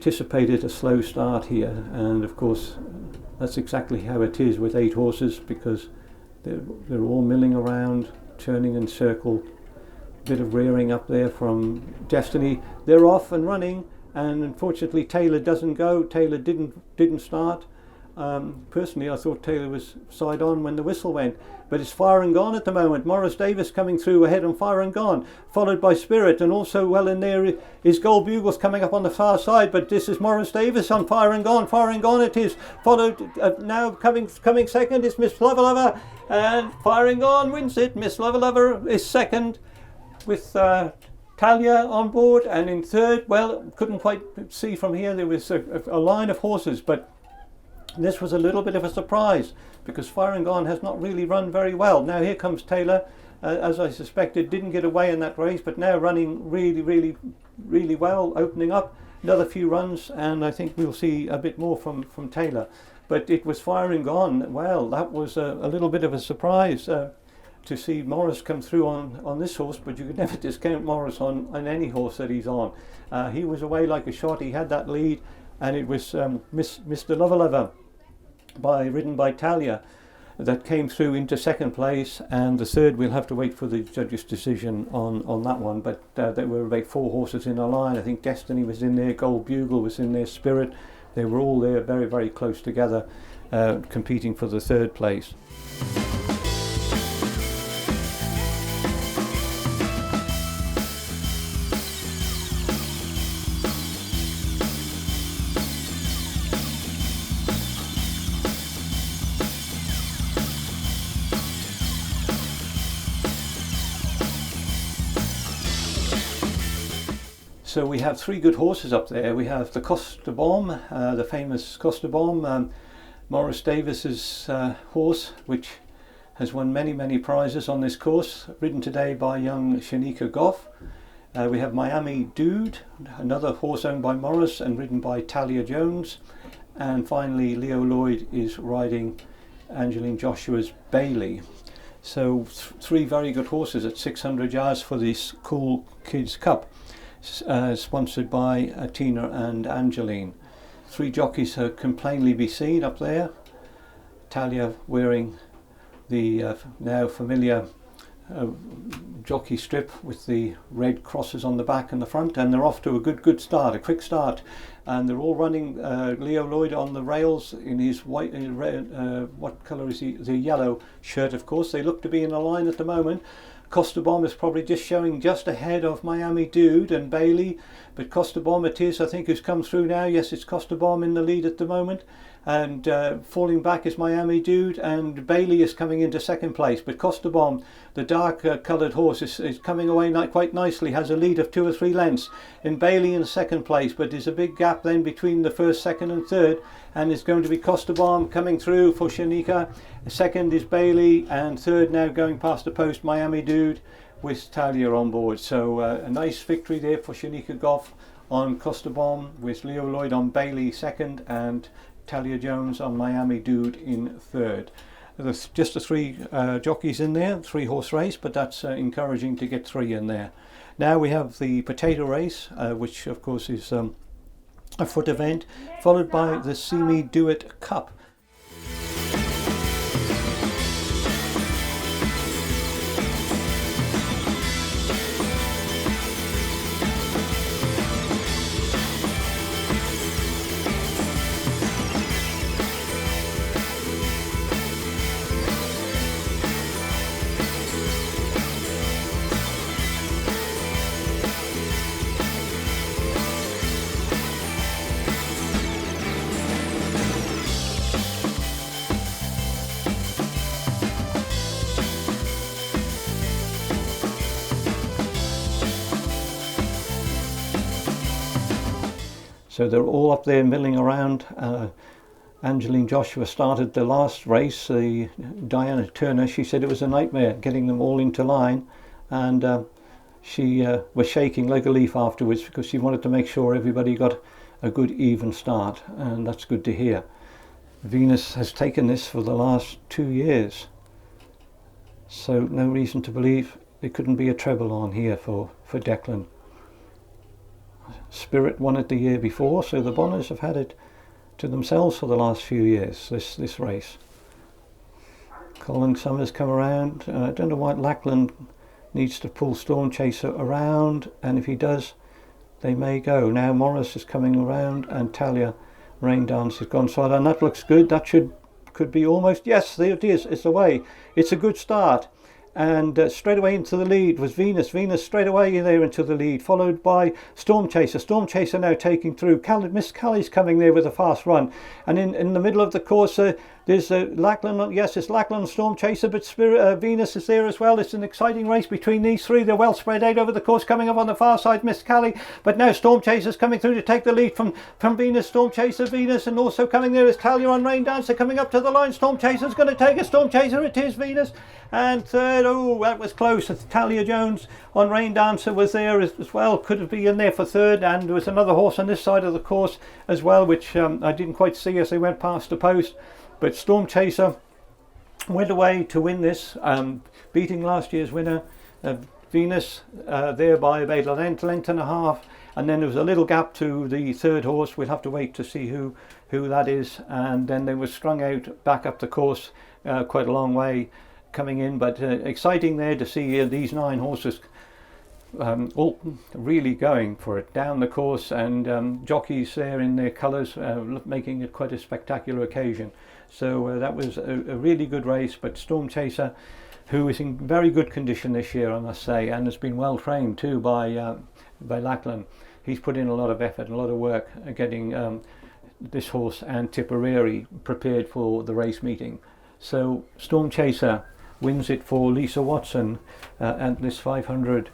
anticipated a slow start here, and of course that's exactly how it is with 8 horses, because they're all milling around, turning in circle. Bit of rearing up there from Destiny. They're off and running, and unfortunately Taylor doesn't go. Taylor didn't start. Personally, I thought Taylor was side on when the whistle went, but it's Fire and Gone at the moment. Morris Davis coming through ahead on Fire and Gone, followed by Spirit, and also well in there is Gold Bugles coming up on the far side, but this is Morris Davis on Fire and Gone. Fire and Gone it is, followed now coming second is Miss Lover Lover, and Fire and Gone wins it. Miss Lover Lover is second, with Talia on board, and in third, well, couldn't quite see from here, there was a line of horses, but this was a little bit of a surprise because Fire and Gone has not really run very well. Now here comes Taylor, as I suspected, didn't get away in that race, but now running really well, opening up another few runs, and I think we'll see a bit more from Taylor. But it was Fire and Gone. Well, that was a little bit of a surprise to see Morris come through on this horse, but you could never discount Morris on any horse that he's on. He was away like a shot. He had that lead, and it was Mr. Lover Lover, ridden by Talia, that came through into second place, and the third we'll have to wait for the judge's decision on that one. But there were about 4 horses in a line. I think Destiny was in there, Gold Bugle was in there, Spirit. They were all there very, very close together, competing for the third place. So we have 3 good horses up there. We have the Costa Bomb, the famous Costa Bomb, Morris Davis's horse, which has won many prizes on this course, ridden today by young Shanika Goff. We have Miami Dude, another horse owned by Morris and ridden by Talia Jones. And finally, Leo Lloyd is riding Angeline Joshua's Bailey. So 3 very good horses at 600 yards for this Cool Kids Cup. Sponsored by Tina and Angeline. 3 jockeys can plainly be seen up there. Talia wearing the now familiar jockey strip with the red crosses on the back and the front, and they're off to a good start, a quick start, and they're all running. Leo Lloyd on the rails in his white, what colour is he? The yellow shirt, of course. They look to be in a line at the moment. Costa Bomb is probably just showing just ahead of Miami Dude and Bailey, but Costa Bomb it is, I think, who's come through now. Yes, it's Costa Bomb in the lead at the moment, and falling back is Miami Dude, and Bailey is coming into second place, but Costa Bomb, the dark coloured horse, is coming away quite nicely, has a lead of 2 or 3 lengths, and Bailey in second place, but there's a big gap then between the first, second and third, and it's going to be Costa Bomb coming through for Shanika. Second is Bailey, and third now going past the post, Miami Dude with Talia on board. So a nice victory there for Shanika Goff on Costa Bomb, with Leo Lloyd on Bailey second and Talia Jones on Miami Dude in third. There's just the 3 jockeys in there, 3 horse race, but that's encouraging to get 3 in there. Now we have the potato race, which of course is a foot event, followed by the See Me Do It Cup. So they're all up there milling around. Angeline Joshua started the last race. Diana Turner, she said it was a nightmare getting them all into line, and she was shaking like a leaf afterwards because she wanted to make sure everybody got a good even start, and that's good to hear. Venus has taken this for the last 2 years, so no reason to believe it couldn't be a treble on here for Declan. Spirit won it the year before, so the Bonners have had it to themselves for the last few years, this race. Colin Summers come around. I don't know why Lackland needs to pull Storm Chaser around, and if he does, they may go. Now Morris is coming around, and Talia Rain Dance has gone side, and that looks good. That could be almost, yes, there it is. It's away. It's a good start. And straight away into the lead was Venus. Venus straight away there into the lead, followed by Storm Chaser. Storm Chaser now taking through. Miss Callie's coming there with a fast run. And in the middle of the course, there's Lackland. Yes, it's Lackland, Storm Chaser, but Venus is there as well. It's an exciting race between these three. They're well spread out over the course. Coming up on the far side, Miss Callie. But now Storm Chaser's coming through to take the lead from Venus. Storm Chaser, Venus, and also coming there is Talia on Rain Dancer coming up to the line. Storm Chaser's going to take a Storm Chaser. It is Venus. And third, oh, that was close. Talia Jones on Rain Dancer was there as well. Could have been in there for third. And there was another horse on this side of the course as well, which I didn't quite see as they went past the post. But Storm Chaser went away to win this, beating last year's winner, Venus, there by about a length and a half. And then there was a little gap to the third horse. We'll have to wait to see who that is. And then they were strung out back up the course quite a long way coming in. But exciting there to see these 9 horses all really going for it down the course, and jockeys there in their colours, making it quite a spectacular occasion. So that was a really good race. But Storm Chaser, who is in very good condition this year, I must say, and has been well trained too by Lackland. He's put in a lot of effort, a lot of work getting this horse and Tipperary prepared for the race meeting. So Storm Chaser wins it for Lisa Watson at this 500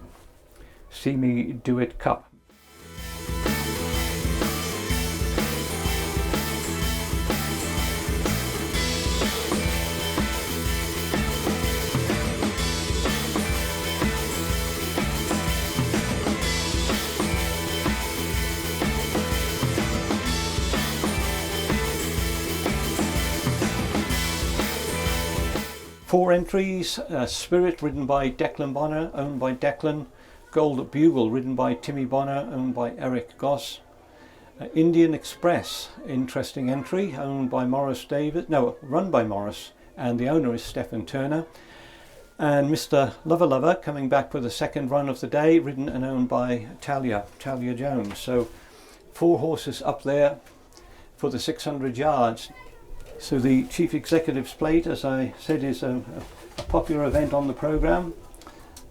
See Me Do It Cup. Four entries: Spirit, ridden by Declan Bonner, owned by Declan. Gold Bugle, ridden by Timmy Bonner, owned by Eric Goss. Indian Express, interesting entry, owned by Morris Davis, no, run by Morris, and the owner is Stephen Turner. And Mr. Lover Lover coming back for the second run of the day, ridden and owned by Talia Jones. So 4 horses up there for the 600 yards. So the Chief Executive's Plate, as I said, is a popular event on the programme.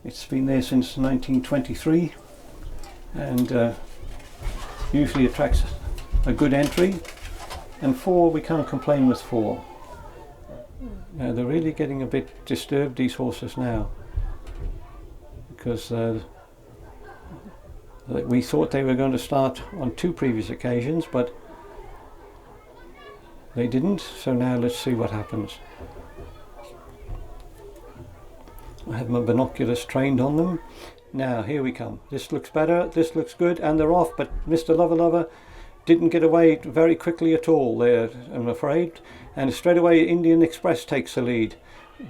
It's been there since 1923, and usually attracts a good entry. And 4, we can't complain with 4. Now they're really getting a bit disturbed, these horses now, because we thought they were going to start on 2 previous occasions, but they didn't. So now let's see what happens. I have my binoculars trained on them. Now here we come. This looks better, this looks good, and they're off. But Mr. Lover Lover didn't get away very quickly at all there, I'm afraid. And straight away Indian Express takes the lead.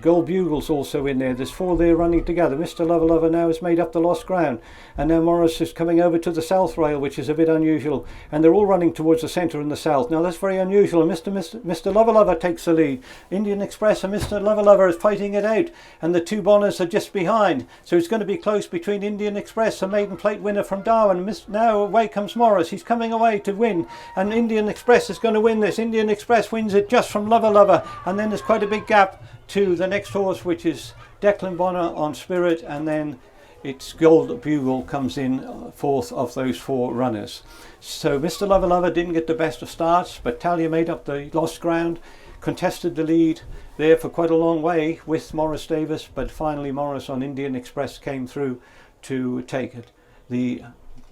Gold Bugle's also in there. There's 4 there running together. Mr. Lover Lover now has made up the lost ground, and now Morris is coming over to the south rail, which is a bit unusual, and they're all running towards the centre and the south. Now that's very unusual, and Mr. Lover Lover takes the lead. Indian Express and Mr. Lover Lover is fighting it out, and the 2 Bonners are just behind, so it's going to be close between Indian Express, a maiden plate winner from Darwin. Now away comes Morris. He's coming away to win, and Indian Express is going to win this. Indian Express wins it just from Lover Lover, and then there's quite a big gap to the next horse, which is Declan Bonner on Spirit, and then it's Gold Bugle comes in 4th of those 4 runners. So Mr. Lover Lover didn't get the best of starts, but Talia made up the lost ground, contested the lead there for quite a long way with Morris Davis, but finally Morris on Indian Express came through to take it, the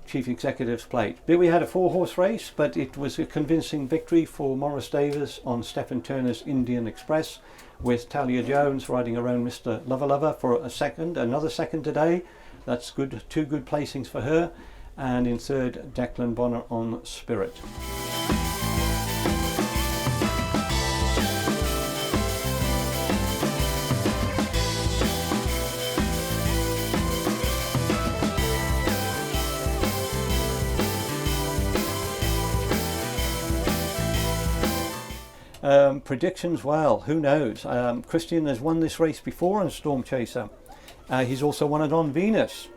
Chief Executive's Plate. There we had a 4-horse race, but it was a convincing victory for Morris Davis on Stephen Turner's Indian Express, with Talia Jones riding around Mr. Lover Lover for another second today. That's good, 2 good placings for her. And in 3rd, Declan Bonner on Spirit. Predictions, well, who knows? Christian has won this race before on Storm Chaser. He's also won it on Venus.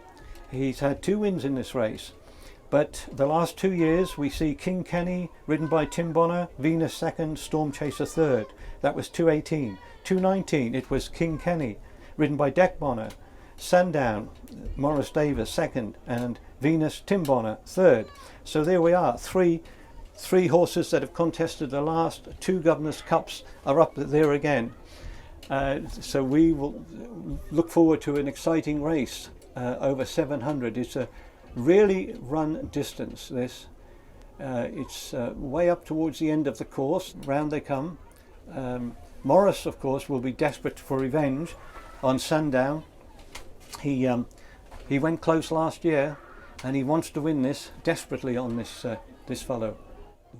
He's had 2 wins in this race. But the last 2 years we see King Kenny ridden by Tim Bonner, Venus second, Storm Chaser third. That was 218. 219 it was King Kenny ridden by Deck Bonner, Sundown, Morris Davis second, and Venus, Tim Bonner third. So there we are, three horses that have contested the last 2 Governors' Cups are up there again. So we will look forward to an exciting race over 700. It's a really run distance, this. It's way up towards the end of the course. Round they come. Morris, of course, will be desperate for revenge on Sundown. He went close last year, and he wants to win this desperately on this fellow.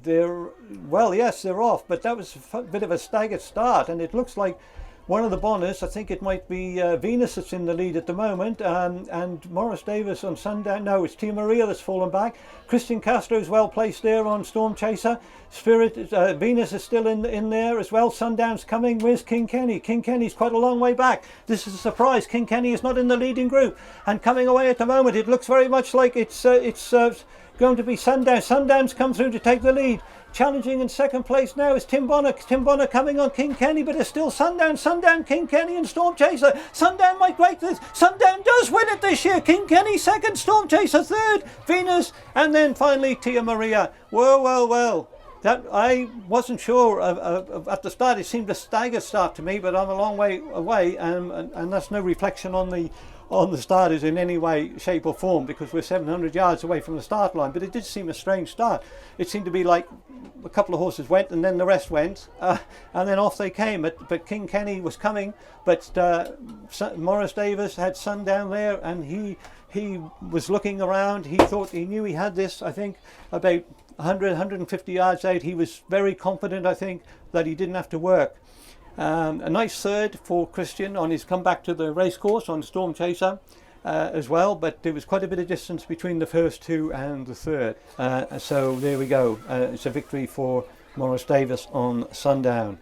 Well, yes, they're off, but that was a bit of a staggered start, and it looks like one of the Bonners, I think it might be Venus that's in the lead at the moment, and Morris Davis on Sundown. No, it's Tia Maria that's fallen back. Christian Castro's well placed there on Storm Chaser. Venus is still in there as well. Sundown's coming. Where's King Kenny? King Kenny's quite a long way back. This is a surprise. King Kenny is not in the leading group and coming away at the moment. It looks very much like it's going to be Sundown. Sundown's come through to take the lead. Challenging in second place now is Tim Bonner. Tim Bonner coming on King Kenny, but it's still Sundown, King Kenny and Storm Chaser. Sundown might break this. Sundown does win it this year. King Kenny second, Storm Chaser third, Venus, and then finally Tia Maria. Well. That I wasn't sure at the start. It seemed a staggered start to me, but I'm a long way away, and that's no reflection on the starters in any way, shape or form, because we're 700 yards away from the start line. But it did seem a strange start. It seemed to be like a couple of horses went and then the rest went, and then off they came. But King Kenny was coming, but Morris Davis had Sundown there, and he was looking around. He knew he had this, I think, about 150 yards out. He was very confident, I think, that he didn't have to work. A nice third for Christian on his comeback to the racecourse on Storm Chaser as well, but there was quite a bit of distance between the first 2 and the third. So there we go. It's a victory for Morris Davis on Sundown.